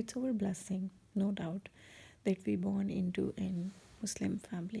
it's our blessing, no doubt, that we born into an Muslim family,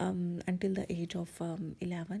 until the age of 11,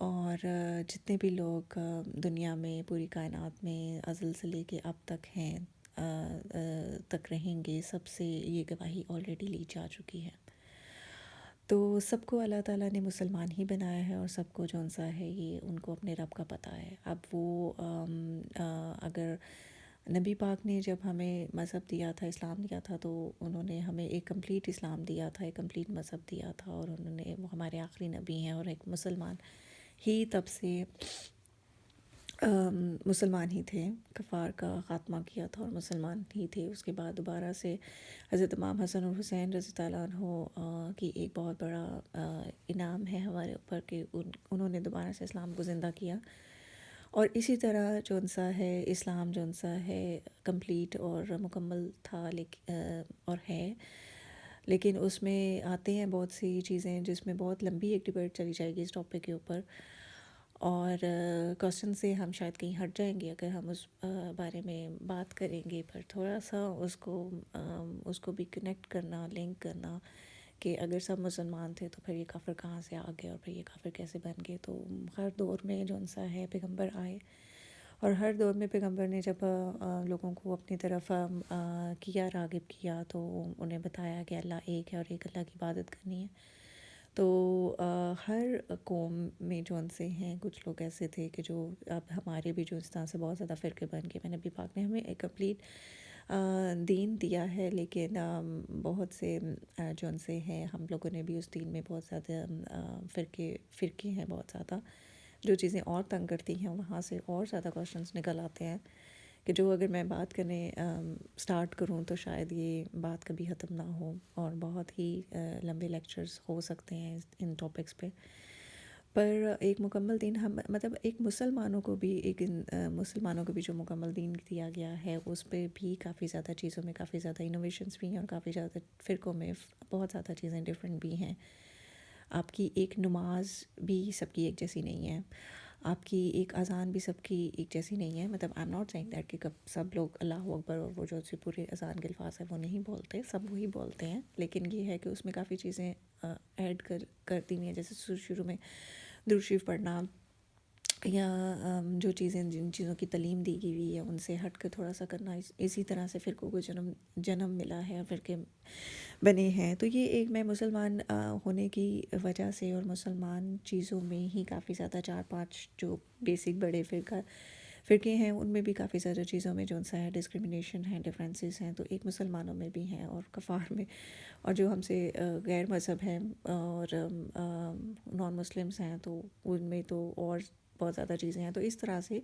اور جتنے بھی لوگ دنیا میں پوری کائنات میں ازل سے لے کے اب تک ہیں تک رہیں گے، سب سے یہ گواہی آلریڈی لی جا چکی ہے. تو سب کو اللہ تعالیٰ نے مسلمان ہی بنایا ہے، اور سب کو جون سا ہے یہ ان کو اپنے رب کا پتہ ہے. اب وہ اگر نبی پاک نے جب ہمیں مذہب دیا تھا، اسلام دیا تھا، تو انہوں نے ہمیں ایک کمپلیٹ اسلام دیا تھا، ایک کمپلیٹ مذہب دیا تھا، اور انہوں نے وہ ہمارے آخری نبی ہیں، اور ایک مسلمان ہی تب سے مسلمان ہی تھے. کفار کا خاتمہ کیا تھا اور مسلمان ہی تھے. اس کے بعد دوبارہ سے حضرت امام حسن اور حسین رضی اللہ عنہ کی ایک بہت بڑا انعام ہے ہمارے اوپر کہ انہوں نے دوبارہ سے اسلام کو زندہ کیا. اور اسی طرح جون سا ہے اسلام، جون سا ہے کمپلیٹ اور مکمل تھا اور ہے، لیکن اس میں آتے ہیں بہت سی چیزیں جس میں بہت لمبی ایک ڈبیٹ چلی جائے گی اس ٹاپک کے اوپر، اور کوسچن سے ہم شاید کہیں ہٹ جائیں گے اگر ہم اس بارے میں بات کریں گے. پر تھوڑا سا اس کو بھی کنیکٹ کرنا، لنک کرنا کہ اگر سب مسلمان تھے تو پھر یہ کافر کہاں سے آ گئے، اور پھر یہ کافر کیسے بن گئے. تو ہر دور میں جون سا ہے پیغمبر آئے، اور ہر دور میں پیغمبر نے جب لوگوں کو اپنی طرف کیا، راغب کیا، تو انہیں بتایا کہ اللہ ایک ہے اور ایک اللہ کی عبادت کرنی ہے. تو ہر قوم میں جون سے ہیں کچھ لوگ ایسے تھے کہ جو اب ہمارے بھی جو اس طرح سے بہت زیادہ فرقے بن گئے. نبی پاک نے ہمیں ایک کمپلیٹ دین دیا ہے، لیکن بہت سے جون سے ہیں ہم لوگوں نے بھی اس دین میں بہت زیادہ فرقے ہیں بہت زیادہ. جو چیزیں اور تنگ کرتی ہیں وہاں سے اور زیادہ کوشچنس نکل آتے ہیں کہ جو اگر میں بات کرنے سٹارٹ کروں تو شاید یہ بات کبھی ختم نہ ہو، اور بہت ہی لمبے لیکچرز ہو سکتے ہیں ان ٹاپکس پہ. پر ایک مکمل دین مطلب ایک مسلمانوں کو بھی جو مکمل دین دیا گیا ہے اس پہ بھی کافی زیادہ چیزوں میں کافی زیادہ انوویشنز بھی ہیں، اور کافی زیادہ فرقوں میں بہت زیادہ چیزیں ڈفرینٹ بھی ہیں. آپ کی ایک نماز بھی سب کی ایک جیسی نہیں ہے، آپ کی ایک اذان بھی سب کی ایک جیسی نہیں ہے. مطلب I am not seeing that کہ سب لوگ اللہ اکبر اور وہ جو پورے اذان کے الفاظ ہیں وہ نہیں بولتے، سب وہی بولتے ہیں، لیکن یہ ہے کہ اس میں کافی چیزیں ایڈ کرتی ہوئی ہیں، جیسے شروع میں درود شریف پڑھنا، یا جو چیزیں جن چیزوں کی تعلیم دی گئی ہوئی ہے ان سے ہٹ کر تھوڑا سا کرنا. اسی طرح سے فرقوں کو جنم ملا ہے، فرقے بنے ہیں. تو یہ ایک میں مسلمان ہونے کی وجہ سے اور مسلمان چیزوں میں ہی کافی زیادہ 4-5 جو بیسک بڑے فرقے ہیں ان میں بھی کافی زیادہ چیزوں میں جو سا ہے ڈسکرمنیشن ہے، ڈفرینسز ہیں. تو ایک مسلمانوں میں بھی ہیں اور کفار میں، اور جو ہم سے غیر مذہب ہیں اور نان مسلمس ہیں تو ان میں تو اور بہت زیادہ چیزیں ہیں. تو اس طرح سے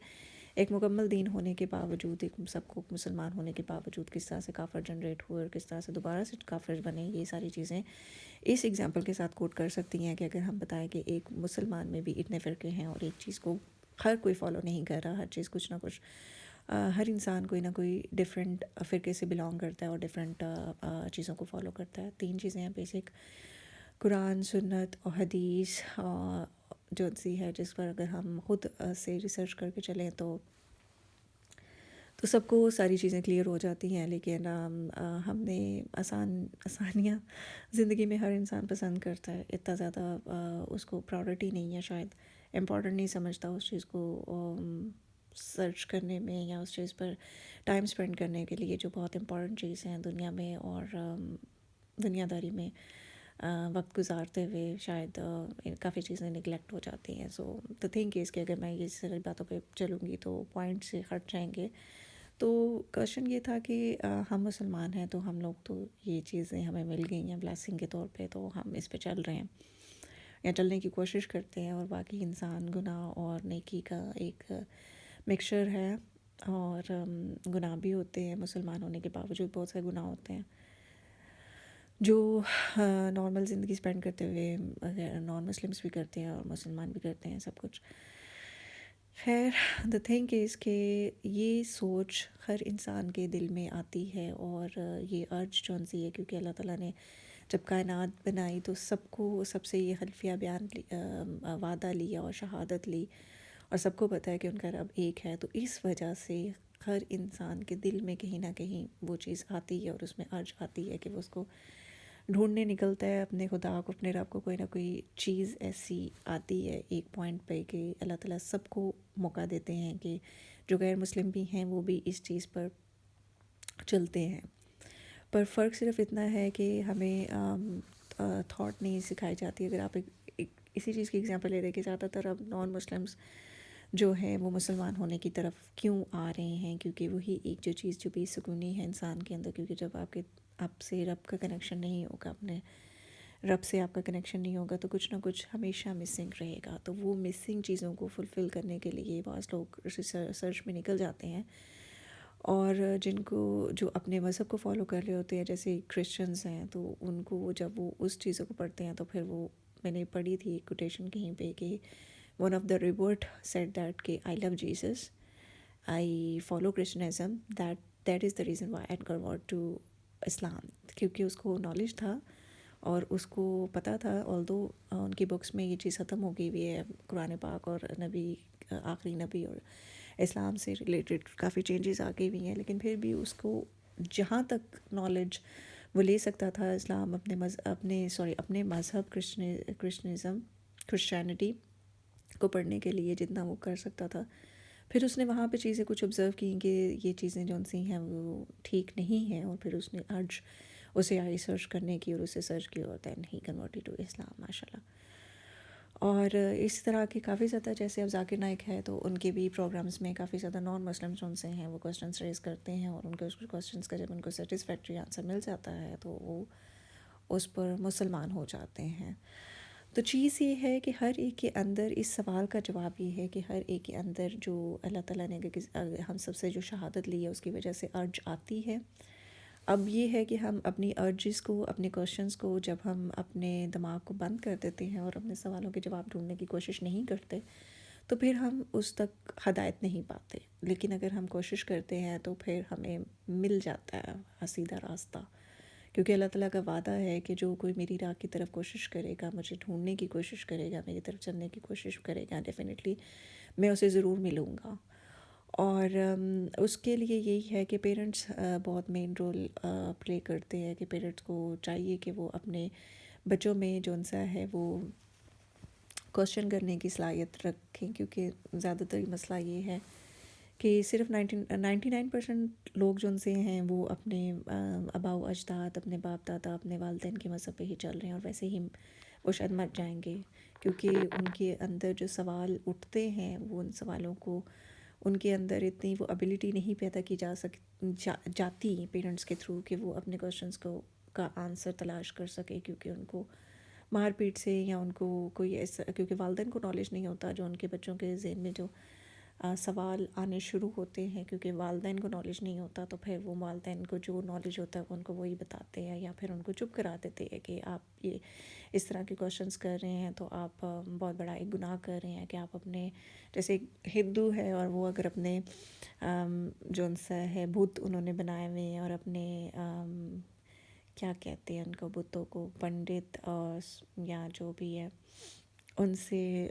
ایک مکمل دین ہونے کے باوجود، ایک سب کو مسلمان ہونے کے باوجود کس طرح سے کافر جنریٹ ہوئے اور کس طرح سے دوبارہ سے کافر بنے، یہ ساری چیزیں اس ایگزامپل کے ساتھ کوٹ کر سکتی ہیں کہ اگر ہم بتائیں کہ ایک مسلمان میں بھی اتنے فرقے ہیں اور ایک چیز کو ہر کوئی فالو نہیں کر رہا، ہر چیز کچھ نہ کچھ، ہر انسان کوئی نہ کوئی ڈفرینٹ فرقے سے بلانگ کرتا ہے اور ڈفرینٹ چیزوں کو فالو کرتا ہے. 3 چیزیں ہیں بیسک: قرآن، سنت اور حدیث، جو سی ہے جس پر اگر ہم خود سے ریسرچ کر کے چلیں تو سب کو ساری چیزیں کلیئر ہو جاتی ہیں. لیکن ہم نے آسانیاں زندگی میں ہر انسان پسند کرتا ہے، اتنا زیادہ اس کو پرائورٹی نہیں ہے، شاید امپورٹنٹ نہیں سمجھتا اس چیز کو سرچ کرنے میں یا اس چیز پر ٹائم اسپینڈ کرنے کے لیے جو بہت امپورٹنٹ چیز ہیں دنیا میں اور دنیا داری میں وقت گزارتے ہوئے شاید کافی چیزیں نگلیکٹ ہو جاتی ہیں. سو دا تھنگ از کہ اگر میں یہ ساری باتوں پہ چلوں گی تو پوائنٹ سے ہٹ جائیں گے. تو کویشچن یہ تھا کہ ہم مسلمان ہیں تو ہم لوگ تو یہ چیزیں ہمیں مل گئی ہیں بلیسنگ کے طور پہ، تو ہم اس پہ چل رہے ہیں یا چلنے کی کوشش کرتے ہیں، اور باقی انسان گناہ اور نیکی کا ایک مکسچر ہے. اور گناہ بھی ہوتے ہیں، مسلمان ہونے کے باوجود بہت سے گناہ ہوتے ہیں جو نارمل زندگی اسپینڈ کرتے ہوئے نان مسلمس بھی کرتے ہیں اور مسلمان بھی کرتے ہیں سب کچھ. خیر، دا تھنگ از کہ یہ سوچ ہر انسان کے دل میں آتی ہے، اور یہ ارج جون سی ہے کیونکہ اللہ تعالیٰ نے جب کائنات بنائی تو سب سے یہ حلفیہ بیان وعدہ لیا اور شہادت لی، اور سب کو پتہ ہے کہ ان کا رب ایک ہے. تو اس وجہ سے ہر انسان کے دل میں کہیں نہ کہیں وہ چیز آتی ہے اور اس میں ارج آتی ہے کہ وہ اس کو ڈھونڈنے نکلتا ہے اپنے خدا کو، اپنے رب کو. کوئی نہ کوئی چیز ایسی آتی ہے ایک پوائنٹ پہ کہ اللہ تعالیٰ سب کو موقع دیتے ہیں کہ جو غیر مسلم بھی ہیں وہ بھی اس چیز پر چلتے ہیں. پر فرق صرف اتنا ہے کہ ہمیں تھاٹ نہیں سکھائی جاتی. اگر آپ اسی چیز کی ایگزامپل لے رہے کہ زیادہ تر اب نان مسلمس جو ہیں وہ مسلمان ہونے کی طرف کیوں آ رہے ہیں، کیونکہ وہی ایک جو چیز جو بے سکونی ہے انسان کے اندر. کیونکہ جب آپ سے رب کا کنیکشن نہیں ہوگا، اپنے رب سے آپ کا کنیکشن نہیں ہوگا، تو کچھ نہ کچھ ہمیشہ مسنگ رہے گا. تو وہ مسنگ چیزوں کو فلفل کرنے کے لیے بعض لوگ سرچ میں نکل جاتے ہیں، اور جن کو جو اپنے مذہب کو فالو کر رہے ہوتے ہیں جیسے کرسچنز ہیں، تو ان کو جب وہ اس چیزوں کو پڑھتے ہیں تو پھر وہ، میں نے پڑھی تھی ایک کوٹیشن کہیں پہ کہ one of the revert said that کہ I love Jesus, I follow Christianism, that is the reason why I convert to Islam. کیونکہ اس کو نالج تھا اور اس کو پتہ تھا، آلدو ان کی بکس میں یہ چیز ختم ہو گئی ہوئی ہے، قرآن پاک اور نبی، آخری نبی اور اسلام سے ریلیٹڈ کافی چینجز آ گئی ہوئی ہیں، لیکن پھر بھی اس کو جہاں تک نالج وہ لے سکتا تھا اسلام اپنے مذہب کرسچینٹی کو پڑھنے کے لیے جتنا وہ کر سکتا تھا، پھر اس نے وہاں پہ چیزیں کچھ آبزرو کی کہ یہ چیزیں جو سی ہیں وہ ٹھیک نہیں ہیں، اور پھر اس نے اسے آئی سرچ کرنے کی اور اسے سرچ کی، اور دین ہی کنورٹڈ ٹو اسلام ماشاء اللہ. اور اس طرح کے کافی زیادہ، جیسے اب ذاکر نائک ہے تو ان کے بھی پروگرامز میں کافی زیادہ نان مسلمس ان سے ہیں، وہ کوسچنس ریز کرتے ہیں، اور ان کے اس کوسچنس کا جب ان کو سیٹسفیکٹری آنسر مل جاتا ہے تو وہ اس پر مسلمان ہو جاتے ہیں. تو چیز یہ ہے کہ ہر ایک کے اندر اس سوال کا جواب یہ ہے کہ ہر ایک کے اندر جو اللہ تعالیٰ نے ہم سب سے جو شہادت لی ہے اس کی وجہ سے ارج آتی ہے. اب یہ ہے کہ ہم اپنی ارجز کو، اپنے کوشچنس کو جب ہم اپنے دماغ کو بند کر دیتے ہیں اور اپنے سوالوں کے جواب ڈھونڈنے کی کوشش نہیں کرتے تو پھر ہم اس تک ہدایت نہیں پاتے. لیکن اگر ہم کوشش کرتے ہیں تو پھر ہمیں مل جاتا ہے سیدھا راستہ، کیونکہ اللہ تعالیٰ کا وعدہ ہے کہ جو کوئی میری راہ کی طرف کوشش کرے گا، مجھے ڈھونڈنے کی کوشش کرے گا، میری طرف چلنے کی کوشش کرے گا، ڈیفینیٹلی میں اسے ضرور ملوں گا. اور اس کے لیے یہی ہے کہ پیرنٹس بہت مین رول پلے کرتے ہیں، کہ پیرنٹس کو چاہیے کہ وہ اپنے بچوں میں جو ان سا ہے وہ کوشچن کرنے کی صلاحیت رکھیں. کیونکہ زیادہ تر مسئلہ یہ ہے کہ صرف 99% لوگ جو ان سے ہیں وہ اپنے آباء و اجداد، اپنے باپ دادا، اپنے والدین کے مذہب پہ ہی چل رہے ہیں، اور ویسے ہی وہ شاید مر جائیں گے. کیونکہ ان کے اندر جو سوال اٹھتے ہیں وہ ان سوالوں کو، ان کے اندر اتنی وہ ایبیلٹی نہیں پیدا کی جاتی پیرنٹس کے تھرو کہ وہ اپنے کوشچنس کا آنسر تلاش کر سکے. کیونکہ ان کو مار پیٹ سے، یا ان کو کوئی ایسا، کیونکہ والدین کو نالج نہیں ہوتا جو ان کے بچوں کے ذہن میں جو سوال آنے شروع ہوتے ہیں، کیونکہ والدین کو نالج نہیں ہوتا تو پھر وہ والدین کو جو نالج ہوتا ہے ان کو وہی بتاتے ہیں، یا پھر ان کو چپ کرا دیتے ہیں کہ آپ یہ اس طرح کے کوشچنس کر رہے ہیں تو آپ بہت بڑا ایک گناہ کر رہے ہیں. کہ آپ اپنے، جیسے ہندو ہے اور وہ اگر اپنے جو ان سا ہے بت انہوں نے بنائے ہوئے ہیں، اور اپنے کیا کہتے ہیں ان کو، بتوں کو، پنڈت یا جو بھی ہے ان سے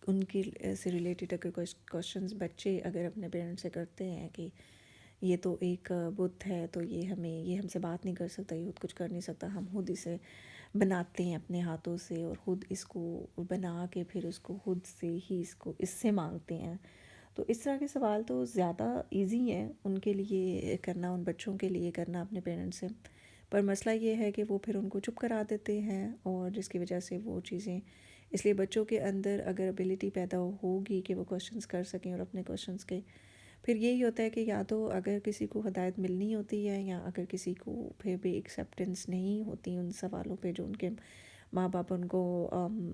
ان کی سے ریلیٹڈ اگر کوشچنس بچے اگر اپنے پیرنٹس سے کرتے ہیں کہ یہ تو ایک بت ہے تو یہ ہم سے بات نہیں کر سکتا، یہ خود کچھ کر نہیں سکتا، ہم خود اسے بناتے ہیں اپنے ہاتھوں سے، اور خود اس کو بنا کے پھر اس کو خود سے ہی اس سے مانگتے ہیں. تو اس طرح کے سوال تو زیادہ ایزی ہیں ان کے لیے کرنا، ان بچوں کے لیے کرنا اپنے پیرنٹس سے. پر مسئلہ یہ ہے کہ وہ پھر ان کو چپ کرا دیتے ہیں، اور جس کی وجہ سے وہ چیزیں، اس لیے بچوں کے اندر اگر ابیلٹی پیدا ہوگی کہ وہ کوشچنس کر سکیں، اور اپنے کوشچنس کے پھر یہی ہوتا ہے کہ یا تو اگر کسی کو ہدایت ملنی ہوتی ہے، یا اگر کسی کو پھر بھی ایکسیپٹنس نہیں ہوتی ان سوالوں پہ جو ان کے ماں باپ ان کو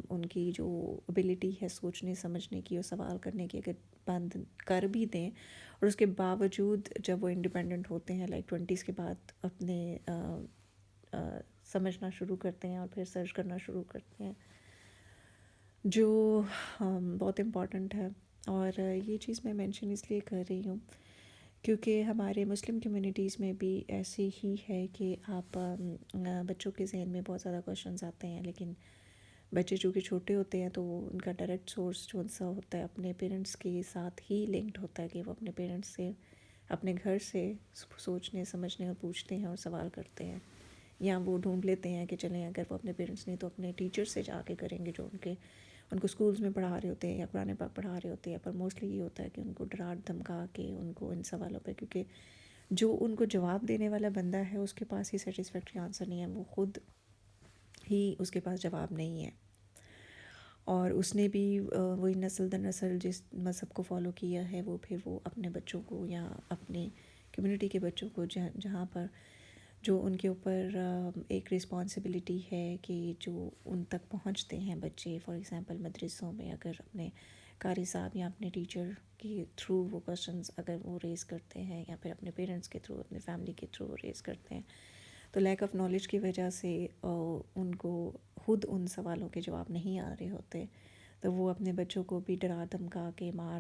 ان کی جو ابیلٹی ہے سوچنے سمجھنے کی اور سوال کرنے کی اگر بند کر بھی دیں، اور اس کے باوجود جب وہ انڈیپینڈنٹ ہوتے ہیں لائک 20s کے بعد اپنے سمجھنا شروع کرتے ہیں اور پھر سرچ کرنا شروع کرتے ہیں، جو بہت امپورٹنٹ ہے. اور یہ چیز میں مینشن اس لیے کر رہی ہوں کیونکہ ہمارے مسلم کمیونٹیز میں بھی ایسے ہی ہے کہ آپ بچوں کے ذہن میں بہت زیادہ کوشچنز آتے ہیں، لیکن بچے چونکہ چھوٹے ہوتے ہیں تو ان کا ڈائریکٹ سورس جو ان سا ہوتا ہے اپنے پیرنٹس کے ساتھ ہی لنکڈ ہوتا ہے، کہ وہ اپنے پیرنٹس سے، اپنے گھر سے سوچنے سمجھنے اور پوچھتے ہیں اور سوال کرتے ہیں یا وہ ڈھونڈ لیتے ہیں کہ چلیں اگر وہ اپنے پیرنٹس نہیں تو اپنے ٹیچر سے جا کے کریں گے جو ان کو اسکولز میں پڑھا رہے ہوتے ہیں یا قرآن پاک پڑھا رہے ہوتے ہیں. پر موسٹلی یہ ہوتا ہے کہ ان کو ڈرا دھمکا کے ان کو ان سوالوں پہ، کیونکہ جو ان کو جواب دینے والا بندہ ہے اس کے پاس ہی سیٹسفیکٹری آنسر نہیں ہے، وہ خود ہی اس کے پاس جواب نہیں ہے. اور اس نے بھی وہی نسل در نسل جس مذہب کو فالو کیا ہے وہ پھر وہ اپنے بچوں کو یا اپنے کمیونٹی کے بچوں کو جہاں پر جو ان کے اوپر ایک رسپانسبلٹی ہے کہ جو ان تک پہنچتے ہیں بچے، فار ایگزامپل مدرسوں میں اگر اپنے قاری صاحب یا اپنے ٹیچر کے تھرو وہ کوشچنز اگر وہ ریز کرتے ہیں یا پھر اپنے پیرنٹس کے تھرو، اپنے فیملی کے تھرو ریز کرتے ہیں، تو لیک آف نالج کی وجہ سے ان کو خود ان سوالوں کے جواب نہیں آ رہے ہوتے، تو وہ اپنے بچوں کو بھی ڈرا دھمکا کے مار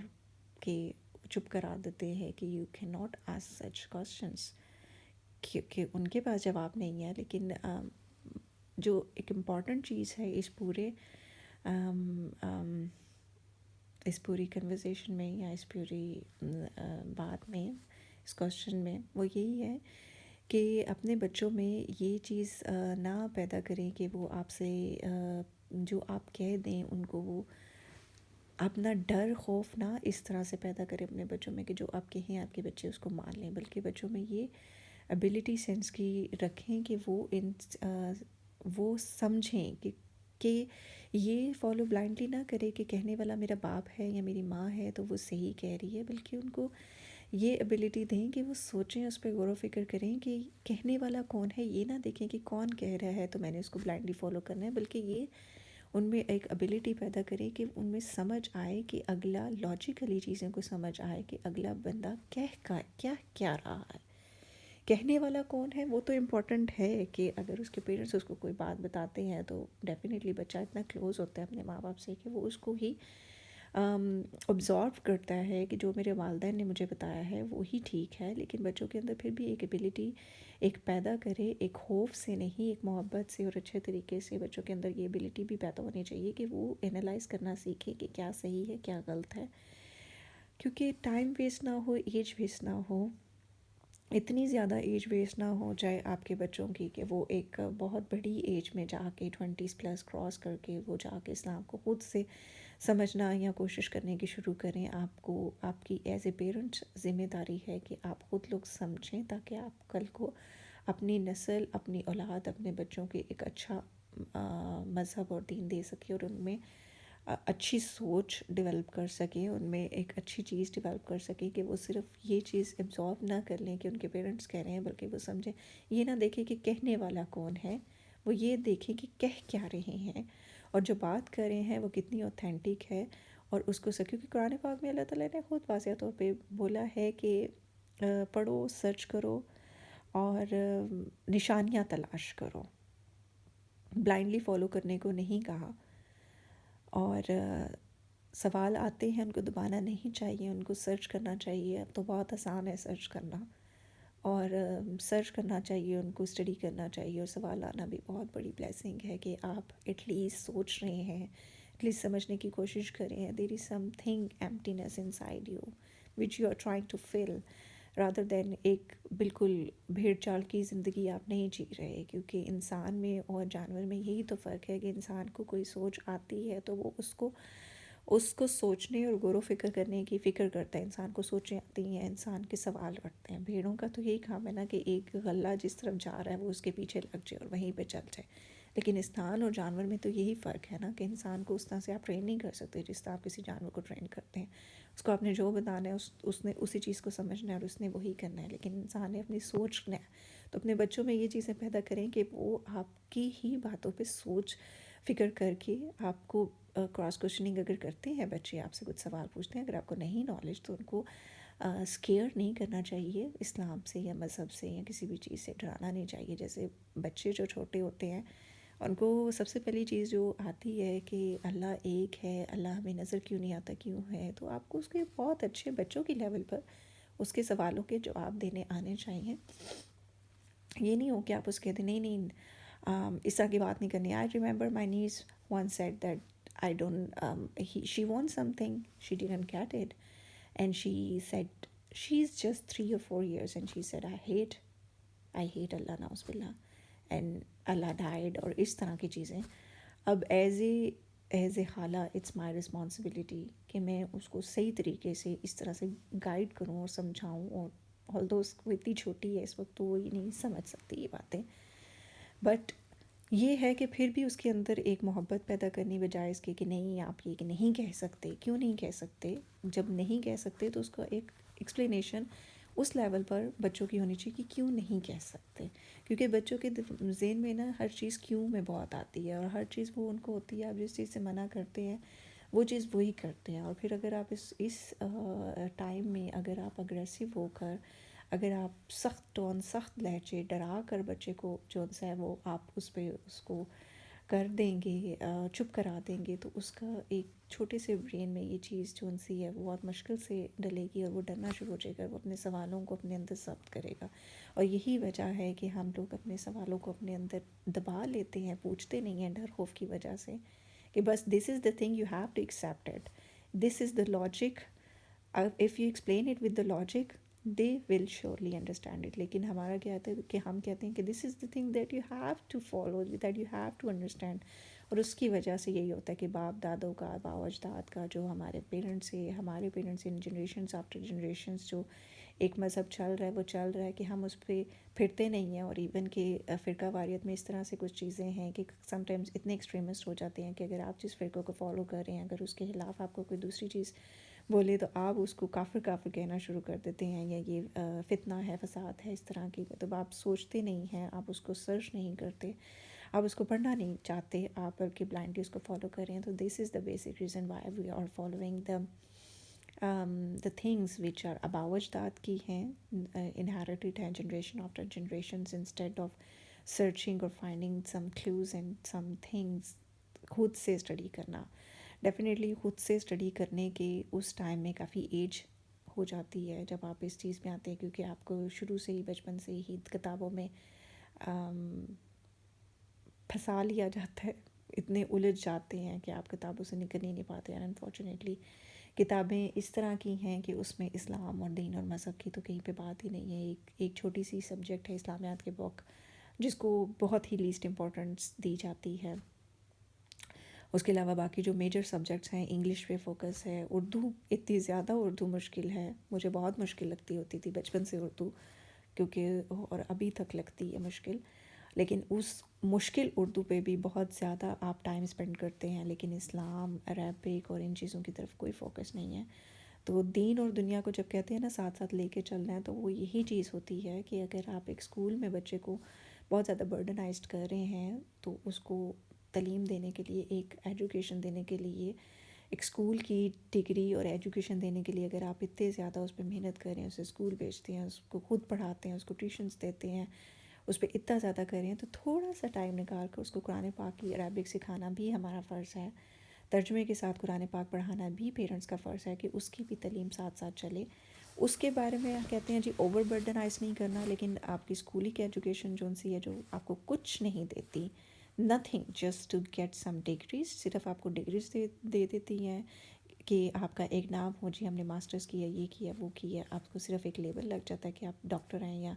کے چپ کرا دیتے ہیں کہ you can not ask such questions, کہ ان کے پاس جواب نہیں ہے. لیکن جو ایک امپورٹنٹ چیز ہے اس پوری کنورزیشن میں یا اس پوری بات میں، اس کوشچن میں، وہ یہی ہے کہ اپنے بچوں میں یہ چیز نہ پیدا کریں کہ وہ آپ سے جو آپ کہہ دیں ان کو، وہ اپنا ڈر خوف نہ اس طرح سے پیدا کرے اپنے بچوں میں کہ جو آپ کہیں آپ کے بچے اس کو مان لیں، بلکہ بچوں میں یہ ابیلٹی سینس کی رکھیں کہ وہ سمجھیں کہ یہ فالو بلائنڈلی نہ کرے کہ کہنے والا میرا باپ ہے یا میری ماں ہے تو وہ صحیح کہہ رہی ہے، بلکہ ان کو یہ ابیلٹی دیں کہ وہ سوچیں، اس پہ غور و فکر کریں کہ کہنے والا کون ہے. یہ نہ دیکھیں کہ کون کہہ رہا ہے تو میں نے اس کو بلائنڈلی فالو کرنا ہے، بلکہ یہ ان میں ایک ابیلٹی پیدا کریں کہ ان میں سمجھ آئے کہ اگلا لاجیکلی چیزوں کو سمجھ آئے کہ اگلا بندہ کیا رہا ہے. کہنے والا کون ہے وہ تو امپورٹنٹ ہے کہ اگر اس کے پیرنٹس اس کو کوئی بات بتاتے ہیں تو ڈیفینیٹلی بچہ اتنا کلوز ہوتا ہے اپنے ماں باپ سے کہ وہ اس کو ہی آبزارو کرتا ہے کہ جو میرے والدین نے مجھے بتایا ہے وہی ٹھیک ہے. لیکن بچوں کے اندر پھر بھی ایک ایبیلٹی ایک پیدا کرے، ایک خوف سے نہیں، ایک محبت سے اور اچھے طریقے سے بچوں کے اندر یہ ایبیلٹی بھی پیدا ہونی چاہیے کہ وہ انالائز کرنا سیکھیں کہ کیا صحیح ہے کیا غلط ہے، کیونکہ ٹائم ویسٹ نہ ہو، ایج ویسٹ نہ ہو، اتنی زیادہ ایج ویسٹ نہ ہو جائے آپ کے بچوں کی کہ وہ ایک بہت بڑی ایج میں جا کے 20s پلس کراس کر کے وہ جا کے اسلام کو خود سے سمجھنا یا کوشش کرنے کی شروع کریں. آپ کی ایز اے پیرنٹس ذمہ داری ہے کہ آپ خود لوگ سمجھیں تاکہ آپ کل کو اپنی نسل، اپنی اولاد، اپنے بچوں کے ایک اچھا مذہب اور دین دے سکے اور ان میں اچھی سوچ ڈیولپ کر سکیں، ان میں ایک اچھی چیز ڈیولپ کر سکیں کہ وہ صرف یہ چیز ایبزارو نہ کر لیں کہ ان کے پیرنٹس کہہ رہے ہیں، بلکہ وہ سمجھیں. یہ نہ دیکھیں کہ کہنے والا کون ہے، وہ یہ دیکھیں کہ کہہ کیا رہے ہیں اور جو بات کر رہے ہیں وہ کتنی اوتھینٹک ہے اور اس کو کیونکہ قرآن پاک میں اللہ تعالیٰ نے خود واضح طور پہ بولا ہے کہ پڑھو، سرچ کرو اور نشانیاں تلاش کرو، بلائنڈلی فالو کرنے کو نہیں کہا. اور سوال آتے ہیں ان کو دبانا نہیں چاہیے، ان کو سرچ کرنا چاہیے. اب تو بہت آسان ہے سرچ کرنا، اور سرچ کرنا چاہیے، ان کو اسٹڈی کرنا چاہیے. اور سوال آنا بھی بہت بڑی بلیسنگ ہے کہ آپ ایٹ لیسٹ سوچ رہے ہیں، ایٹ لیسٹ سمجھنے کی کوشش کر رہے ہیں. There is something emptiness inside you which you are trying to fill, rather than ایک بالکل بھیڑ چال کی زندگی آپ نہیں جی رہے. کیونکہ انسان میں اور جانور میں یہی تو فرق ہے کہ انسان کو کوئی سوچ آتی ہے تو وہ اس کو سوچنے اور غور و فکر کرنے کی فکر کرتا ہے. انسان کو سوچیں آتی ہیں، انسان کے سوال رکھتے ہیں. بھیڑوں کا تو یہی کام ہے نا کہ ایک غلہ جس طرف جا رہا ہے وہ اس کے پیچھے لگ جائے اور وہیں پہ چل جائے. لیکن انسان اور جانور میں تو یہی فرق ہے نا کہ انسان کو اس طرح سے آپ ٹرین نہیں کر سکتے جس طرح آپ کسی جانور کو ٹرین کرتے ہیں. اس کو آپ نے جو بتانا ہے اس نے اسی چیز کو سمجھنا ہے اور اس نے وہی کرنا ہے. لیکن انسان نے اپنی سوچنا ہے، تو اپنے بچوں میں یہ چیزیں پیدا کریں کہ وہ آپ کی ہی باتوں پہ سوچ فکر کر کے آپ کو کراس کوشچننگ اگر کرتے ہیں بچے، آپ سے کچھ سوال پوچھتے ہیں، اگر آپ کو نہیں نالج تو ان کو اسکیئر نہیں کرنا چاہیے اسلام سے یا مذہب سے یا کسی بھی چیز سے ڈرانا نہیں چاہیے. جیسے بچے جو چھوٹے ہوتے ہیں ان کو سب سے پہلی چیز جو آتی ہے کہ اللہ ایک ہے، اللہ ہمیں نظر کیوں نہیں آتا کیوں ہے، تو آپ کو اس کے بہت اچھے بچوں کی لیول پر اس کے سوالوں کے جواب دینے آنے چاہیے. یہ نہیں ہو کہ آپ اس کہتے نہیں اس طرح کی بات نہیں کرنی. آئی remember my niece one said that I don't she want something she didn't get it and she said she is just 3 or 4 years and she said I hate Allah, na'uz billah. And Allah died اور اس طرح کی چیزیں. اب as a خالہ it's my responsibility کہ میں اس کو صحیح طریقے سے اس طرح سے گائیڈ کروں اور سمجھاؤں. اور آلدو وہ اتنی چھوٹی ہے اس وقت تو وہ ہی نہیں سمجھ سکتی یہ باتیں. بٹ یہ ہے کہ پھر بھی اس کے اندر ایک محبت پیدا کرنی بجائے اس کے کہ نہیں آپ یہ کہ نہیں کہہ سکتے. کیوں نہیں کہہ سکتے؟ جب نہیں کہہ سکتے تو اس کا ایک ایکسپلینیشن اس لیول پر بچوں کی ہونی چاہیے کہ کیوں نہیں کہہ سکتے. کیونکہ بچوں کے ذہن میں نا ہر چیز کیوں میں بہت آتی ہے اور ہر چیز وہ ان کو ہوتی ہے. آپ جس چیز سے منع کرتے ہیں وہ چیز وہی کرتے ہیں. اور پھر اگر آپ اس ٹائم میں اگر آپ اگریسو ہو کر اگر آپ سخت ٹون سخت لہجے ڈرا کر بچے کو جو سا ہے وہ آپ اس پہ اس کو کر دیں گے چپ کرا دیں گے تو اس کا ایک چھوٹے سے برین میں یہ چیز جو سی ہے وہ بہت مشکل سے ڈلے گی اور وہ ڈرنا شروع ہو جائے گا. وہ اپنے سوالوں کو اپنے اندر ضبط کرے گا. اور یہی وجہ ہے کہ ہم لوگ اپنے سوالوں کو اپنے اندر دبا لیتے ہیں, پوچھتے نہیں ہیں ڈر خوف کی وجہ سے کہ بس this is the thing you have to accept it, this is the logic. If you explain it with the logic they will surely understand it. لیکن ہمارا کیا ہوتا ہے کہ ہم کہتے ہیں کہ this is the thing that you have to follow that you have to understand. اور اس کی وجہ سے یہی ہوتا ہے کہ باپ دادوں کا باپ اجداد کا جو ہمارے پیرنٹس سے ہمارے پیرنٹس ان جنریشنس آفٹر جنریشنس جو ایک مذہب چل رہا ہے وہ چل رہا ہے کہ ہم اس پہ پھرتے نہیں ہیں. اور ایون کہ فرقہ واریت میں اس طرح سے کچھ چیزیں ہیں کہ سم ٹائمز اتنے ایکسٹریمسٹ ہو جاتے ہیں کہ اگر آپ جس فرقے کو فالو کر رہے ہیں اگر اس کے خلاف آپ کو کوئی دوسری چیز بولے تو آپ اس کو کافر کافر کہنا شروع کر دیتے ہیں یا یہ فتنہ ہے فساد ہے اس طرح کی. تو آپ سوچتے نہیں ہیں, آپ اس کو سرچ نہیں کرتے, آپ اس کو پڑھنا نہیں چاہتے, آپ بلکہ بلائنڈلی اس کو فالو کر رہے ہیں. تو this is the basic reason why we are following the things which are اباؤ اجداد کی ہیں, inherited ہیں generation after generations, instead of searching or finding some clues and some things. خود سے اسٹڈی کرنا ڈیفینیٹلی خود سے اسٹڈی کرنے کے اس ٹائم میں کافی ایج ہو جاتی ہے جب آپ اس چیز میں آتے ہیں, کیونکہ آپ کو شروع سے ہی بچپن سے ہی کتابوں میں پھنسا لیا جاتا ہے, اتنے الجھ جاتے ہیں کہ آپ کتابوں سے نکل ہی نہیں پاتے. اینڈ انفارچونیٹلی کتابیں اس طرح کی ہیں کہ اس میں اسلام اور دین اور مذہب کی تو کہیں پہ بات ہی نہیں ہے. ایک چھوٹی سی سبجیکٹ ہے اسلامیات کے بک جس کو بہت ہی لیسٹ امپورٹنس دی جاتی ہے. اس کے علاوہ باقی جو میجر سبجیکٹس ہیں انگلش پہ فوکس ہے. اردو اتنی زیادہ اردو مشکل ہے, مجھے بہت مشکل لگتی ہوتی تھی بچپن سے اردو, کیونکہ اور ابھی تک لگتی ہے مشکل. لیکن اس مشکل اردو پہ بھی بہت زیادہ آپ ٹائم اسپینڈ کرتے ہیں, لیکن اسلام عربک اور ان چیزوں کی طرف کوئی فوکس نہیں ہے. تو دین اور دنیا کو جب کہتے ہیں نا ساتھ ساتھ لے کے چلنا ہے, تو وہ یہی چیز ہوتی ہے کہ اگر آپ ایک اسکول میں بچے کو بہت زیادہ برڈنائزڈ کر رہے ہیں تو اس کو تعلیم دینے کے لیے, ایک ایجوکیشن دینے کے لیے, ایک اسکول کی ڈگری اور ایجوکیشن دینے کے لیے اگر آپ اتنے زیادہ اس پہ محنت کر رہے ہیں, اسے اسکول بھیجتے ہیں, اس کو خود پڑھاتے ہیں, اس کو ٹیوشنس دیتے ہیں, اس پہ اتنا زیادہ کر رہے ہیں, تو تھوڑا سا ٹائم نکال کر اس کو قرآن پاک کی عربک سکھانا بھی ہمارا فرض ہے. ترجمے کے ساتھ قرآن پاک پڑھانا بھی پیرنٹس کا فرض ہے کہ اس کی بھی تعلیم ساتھ ساتھ چلے. اس کے بارے میں کہتے ہیں جی اوور برڈنائز نہیں کرنا, لیکن آپ کی اسکولی کی ایجوکیشن جو سی ہے جو آپ کو کچھ نہیں دیتی, nothing, just to get some degrees, صرف آپ کو ڈگریز دے دیتی ہیں کہ آپ کا ایک نام ہو, جی ہم نے ماسٹرز کیا, یہ کیا, وہ کیا, آپ کو صرف ایک لیبل لگ جاتا ہے کہ آپ ڈاکٹر ہیں یا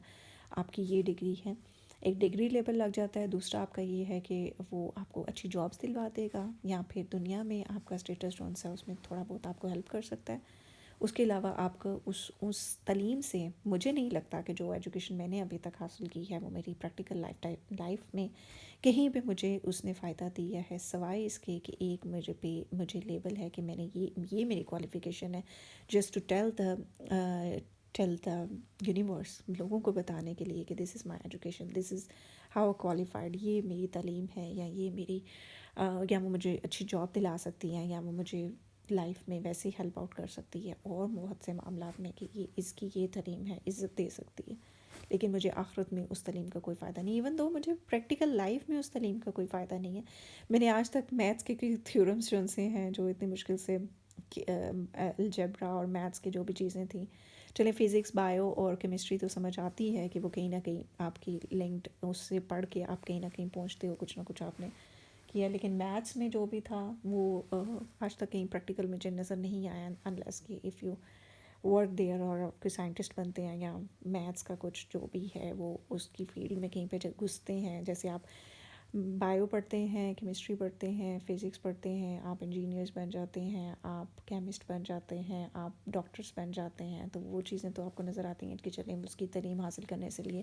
آپ کی یہ ڈگری ہے, ایک ڈگری لیبل لگ جاتا ہے. دوسرا آپ کا یہ ہے کہ وہ آپ کو اچھی جابس دلوا دے گا یا پھر دنیا میں آپ کا اسٹیٹس جو ہے اس میں تھوڑا بہت آپ کو ہیلپ کر سکتا ہے. اس کے علاوہ آپ کا اس تعلیم سے مجھے نہیں لگتا کہ جو ایجوکیشن میں نے ابھی تک حاصل کی ہے وہ میری پریکٹیکل لائف میں کہیں پہ مجھے اس نے فائدہ دیا ہے, سوائے اس کے کہ ایک مجھے لیبل ہے کہ میں نے یہ میری کوالیفیکیشن ہے, just to tell the universe, لوگوں کو بتانے کے لیے کہ this is my education, this is how qualified, یہ میری تعلیم ہے, یا یہ میری یا وہ مجھے اچھی جاب دلا سکتی ہیں, یا وہ مجھے لائف میں ویسے ہیلپ آؤٹ کر سکتی ہے اور بہت سے معاملات میں کہ یہ اس کی یہ تعلیم ہے, عزت دے سکتی ہے. لیکن مجھے آخرت میں اس تعلیم کا کوئی فائدہ نہیں, ایون دو مجھے پریکٹیکل لائف میں اس تعلیم کا کوئی فائدہ نہیں ہے. میں نے آج تک میتھس کے تھیورمس جو سے ہیں جو اتنی مشکل سے الجبرا اور میتھس کے جو بھی چیزیں تھیں, چلیں فزکس بایو اور کیمسٹری تو سمجھ آتی ہے کہ وہ کہیں نہ کہیں آپ کی لنکڈ, اس سے پڑھ کے آپ کہیں نہ کہیں پہنچتے ہو, کچھ نہ کچھ آپ نے کیا. لیکن میتھس میں جو بھی تھا وہ آج تک کہیں پریکٹیکل مجھے نظر نہیں آیا, انلیس کہ اف یو ورک دیئر اور کوئی سائنٹسٹ بنتے ہیں یا میتھس کا کچھ جو بھی ہے وہ اس کی فیلڈ میں کہیں پہ گھستے ہیں. جیسے آپ بایو پڑھتے ہیں, کیمسٹری پڑھتے ہیں, فزکس پڑھتے ہیں, آپ انجینئرس بن جاتے ہیں, آپ کیمسٹ بن جاتے ہیں, آپ ڈاکٹرس بن جاتے ہیں, تو وہ چیزیں تو آپ کو نظر آتی ہیں کہ چلیں اس کی تعلیم حاصل کرنے سے لیے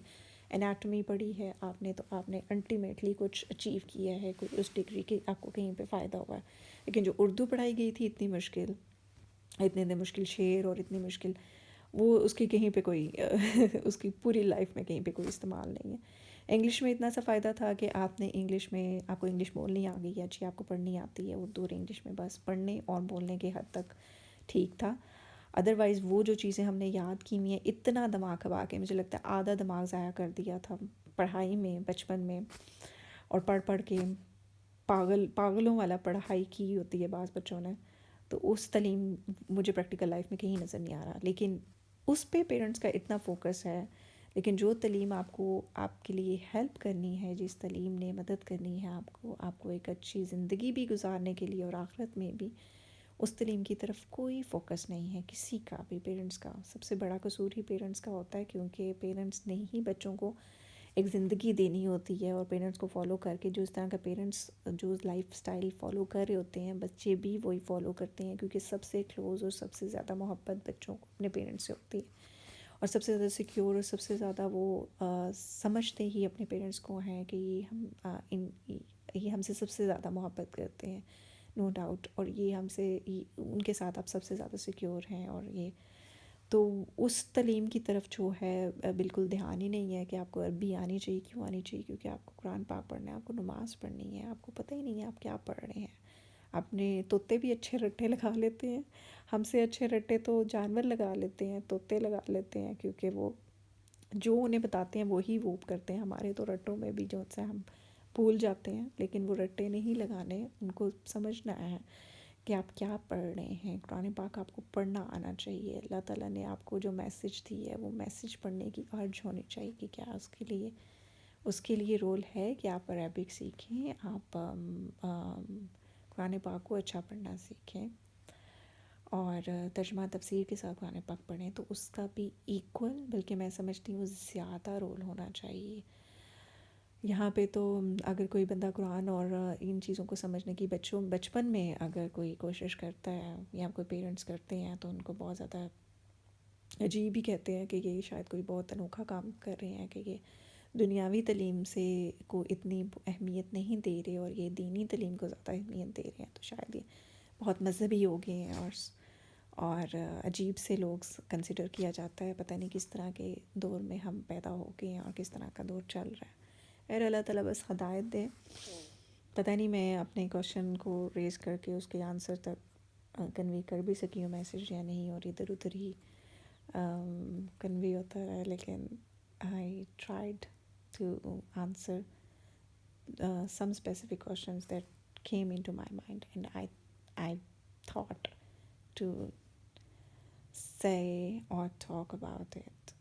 انیٹمی پڑھی ہے آپ نے, تو آپ نے الٹیمیٹلی کچھ اچیو کیا ہے, کوئی اس ڈگری کے آپ کو کہیں پہ فائدہ ہوا ہے. لیکن جو اردو پڑھائی گئی تھی اتنی مشکل, اتنے مشکل شعر اور اتنی مشکل, وہ اس کی کہیں پہ کوئی اس کی پوری لائف میں کہیں پہ کوئی استعمال نہیں ہے. انگلش میں اتنا سا فائدہ تھا کہ آپ نے انگلش میں, آپ کو انگلش بولنی آ گئی ہے, اچھی آپ کو پڑھنی آتی ہے, اردو اور انگلش میں بس پڑھنے اور بولنے کے حد تک ٹھیک تھا. ادروائز وہ جو چیزیں ہم نے یاد کی ہوئی ہیں, اتنا دماغ کھپا کے مجھے لگتا ہے آدھا دماغ ضائع کر دیا تھا پڑھائی میں بچپن میں, اور پڑھ پڑھ کے پاگلوں والا پڑھائی کی ہوتی ہے بعض بچوں نے. تو اس تعلیم مجھے پریکٹیکل لائف میں کہیں نظر نہیں آ رہا, لیکن اس پہ پیرنٹس کا اتنا فوکس ہے. لیکن جو تعلیم آپ کو آپ کے لیے ہیلپ کرنی ہے, جس تعلیم نے مدد کرنی ہے آپ کو ایک اچھی زندگی بھی گزارنے کے لیے اور آخرت میں بھی, اس تعلیم کی طرف کوئی فوکس نہیں ہے کسی کا بھی. پیرنٹس کا سب سے بڑا قصور ہی پیرنٹس کا ہوتا ہے, کیونکہ پیرنٹس نے ہی بچوں کو ایک زندگی دینی ہوتی ہے, اور پیرنٹس کو فالو کر کے جو اس طرح کا پیرنٹس جو لائف سٹائل فالو کر رہے ہوتے ہیں, بچے بھی وہی فالو کرتے ہیں, کیونکہ سب سے کلوز اور سب سے زیادہ محبت بچوں کو اپنے پیرنٹس سے ہوتی ہے, اور سب سے زیادہ سیکیور اور سب سے زیادہ وہ سمجھتے ہی اپنے پیرنٹس کو ہیں کہ یہ ہم سے سب سے زیادہ محبت کرتے ہیں, نو ڈاؤٹ, اور یہ ہم سے ان کے ساتھ آپ سب سے زیادہ سیکیور ہیں. اور یہ تو اس تعلیم کی طرف جو ہے بالکل دھیان ہی نہیں ہے کہ آپ کو عربی آنی چاہیے, کیوں آنی چاہیے, کیونکہ آپ کو قرآن پاک پڑھنا ہے, آپ کو نماز پڑھنی ہے, آپ کو پتہ ہی نہیں ہے آپ کیا پڑھ رہے ہیں. اپنے طوطے بھی اچھے رٹے لگا لیتے ہیں, ہم سے اچھے رٹے تو جانور لگا لیتے ہیں, طوطے لگا لیتے ہیں, کیونکہ وہ جو انہیں بتاتے ہیں وہی وہ کرتے ہیں. ہمارے تو رٹوں میں بھی جو سے ہم بھول جاتے ہیں, لیکن وہ رٹے نہیں لگانے, ان کو سمجھنا ہے کہ آپ کیا پڑھ رہے ہیں. قرآن پاک آپ کو پڑھنا آنا چاہیے. اللہ تعالیٰ نے آپ کو جو میسج دی ہے وہ میسج پڑھنے کی ارج ہونی چاہیے کہ کیا اس کے لیے رول ہے کہ آپ عربک سیکھیں, آپ قرآن پاک کو اچھا پڑھنا سیکھیں, اور ترجمہ تفسیر کے ساتھ قرآن پاک پڑھیں, تو اس کا بھی ایکول, بلکہ میں سمجھتی ہوں زیادہ رول ہونا چاہیے. یہاں پہ تو اگر کوئی بندہ قرآن اور ان چیزوں کو سمجھنے کی بچپن میں اگر کوئی کوشش کرتا ہے یا کوئی پیرنٹس کرتے ہیں, تو ان کو بہت زیادہ عجیب ہی کہتے ہیں کہ یہ شاید کوئی بہت انوکھا کام کر رہے ہیں, کہ یہ دنیاوی تعلیم سے کو اتنی اہمیت نہیں دے رہے اور یہ دینی تعلیم کو زیادہ اہمیت دے رہے ہیں. تو شاید یہ بہت مذہبی ہو گئے ہیں اور عجیب سے لوگ کنسیڈر کیا جاتا ہے. پتہ نہیں کس طرح کے دور میں ہم پیدا ہو گئے ہیں اور کس طرح کا دور چل رہا ہے. اللہ تعالیٰ بس ہدایت دے. پتہ نہیں میں اپنے کوشچن کو ریز کر کے اس کے آنسر تک کنوے کر بھی سکی ہوں میسیج یا نہیں, اور ادھر ادھر ہی کنوے ہوتا رہا, لیکن I tried to answer some specific questions that came into my mind, and I thought to say or talk about it.